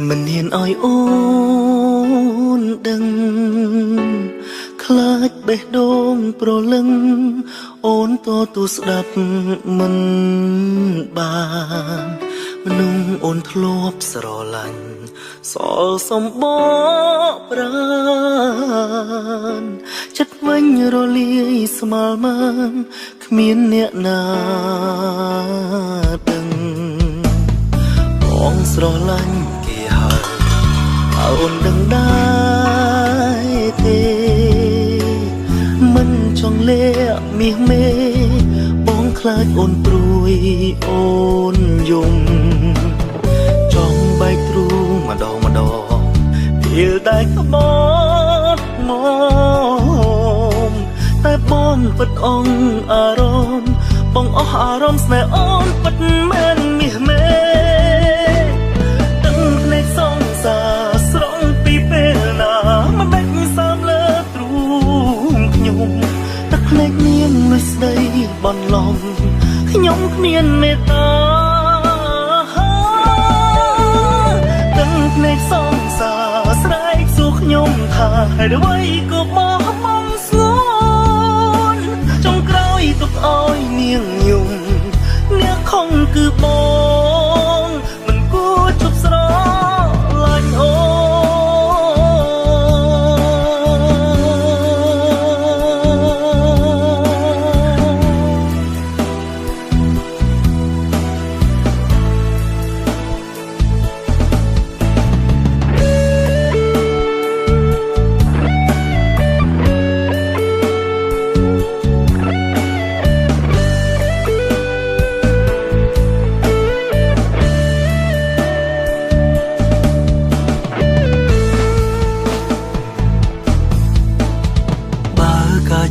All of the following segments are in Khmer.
មិនហ៊ានឲ្យអូនដឹងខ្លាចបេះដូងប្រលឹងអូនតទូស្ដាប់មិនបានមនុស្សអូនធ្លាប់ស្រឡាញ់សល់សំបកប្រានចិត្តវិញរលាយស្មើមិនគ្មានអ្នកណាដឹងបងស្រឡាញ់គេហើយអូនដឹងដែរទេមិនចង់លាក់មាសមេបងខ្លាចអូនព្រួយអូនយំចង់បែកទ្រូងម្ដងពេលដែលក្បត់មកតែបងពិតអងអារម្មណ៍បងអស់អារម្មណ៍ស្នេហ៍អូនពិតមែនមាសមេទឹកភ្នែកសងសាស្រង់ពីពេលណាមិនបែកសាមលើទ្រូងខ្ញុំទឹកភ្នែកនាងលុយស្ដីបន្លំខ្ញុំគ្មានមេត្តាទឹកភ្នែកសងសាស្រែកសួរខ្ញុំថាហេតុអ្វីក៏បោះបង់ស្លន់ចុងក្រោយទុកឲ្យនាងយំអ្នកខំគឺបងមិនគួរជប់ស្រឡាញ់អូ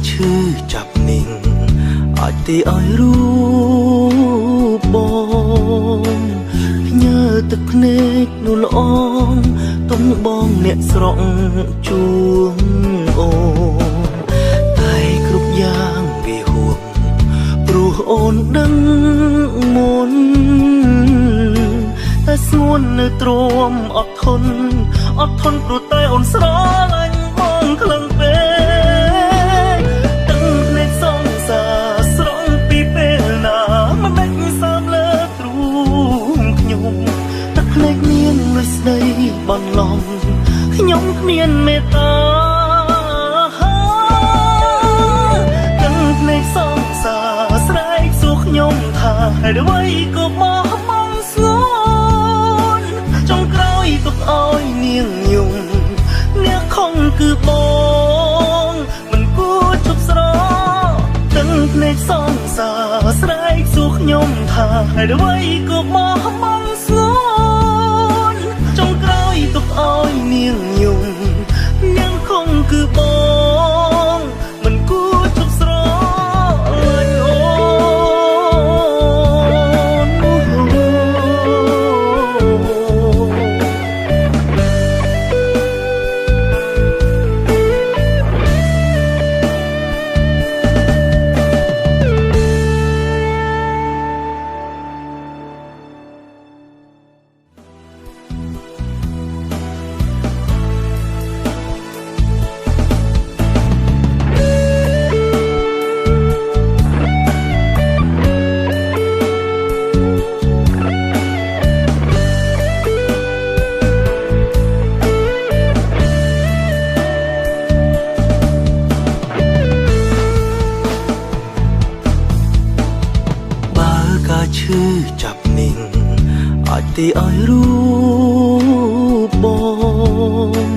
ឈឺចាប់នាងអាចទីឲ្យរូបបងញើទឹកភ្នែកនោះល្អទុំបងអ្នកស្រក់ជួងអូនតែគ្រប់យ៉ាងវាហួងព្រោះអូនដឹងមុនតែស្ងួននៅទ្រាំអត់ធន់ព្រោះតែអូនស្រឡាញ់បងខ្លាំងពេកស្ដីបន្លំខ្ញុំគ្មានមេត្តាទាំងភ្នែកសងសាស្រែកសួរខ្ញុំថាហេតុអ្វីក៏បោះបង់ស្លន់ចុងក្រោយទុកឲ្យនាងយំអ្នកខំគឺបងមិនគួរជប់ស្រទាំងភ្នែកសងសាស្រែកសួរខ្ញុំថាហេតុអ្វីក៏បោះបង់ស្លន់ចុងក្រោយទុកឲ្យនាងយំនាងគង់គឺបងមិនគួរជប់ស្រឡាញ់អូន ទីឲ្យរូបបង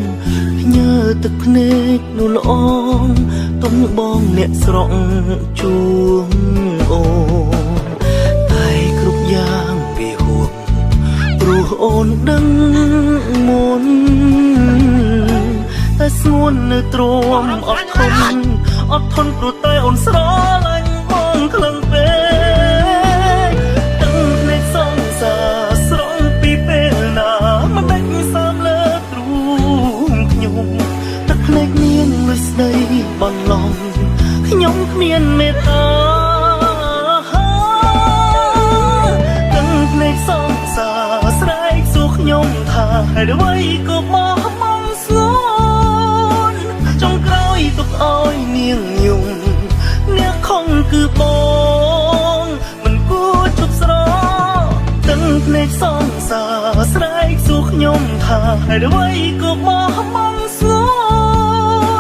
ញើទឹកភ្នែកនោះល្អងទំបងអ្នកស្រក់ជួងអូនតែគ្រប់យ៉ាងវាហួងព្រោះអូនដឹងមុនតែស្ងួននៅទ្រាំអត់ធន់ព្រោះតែអូនស្រឡាញ់បងខ្លាំងពេកទឹកភ្នែកសងសាស្រង់ពីពេលណាមិនបាច់សាមលើទ្រូងខ្ញុំទឹកភ្នែកមានលុយស្ដីបន្លំខ្ញុំគ្មានមេត្តាទឹកភ្នែកសងសាស្រែកសួរខ្ញុំថាហេតុអ្វីក៏មកមកស្ងួនចុងក្រោយទុកឲ្យនាងយំអ្នកខំគឺបងមិនគួរជប់ស្រទឹកភ្នែកសងសាស្រែកសួរខ្ញុំថាហេតុអ្វីក៏មកមកស្ងួ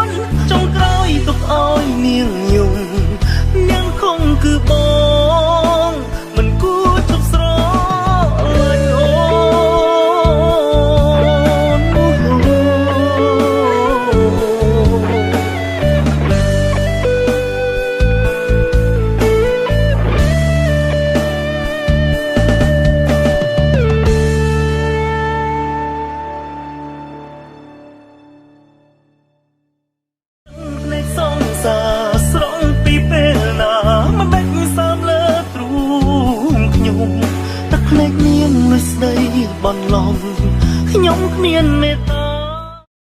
នចុងក្រោយទុកឲ្យនាងយំអ្នកខំគឺបងមិនគួរជប់ស្រលាញ់អូសាស្រង់ពីពេលណាមិនបាច់សាមលើទ្រូងខ្ញុំទឹកភ្នែកមានលុយស្ដីបន្លំខ្ញុំគ្មានមេត្តា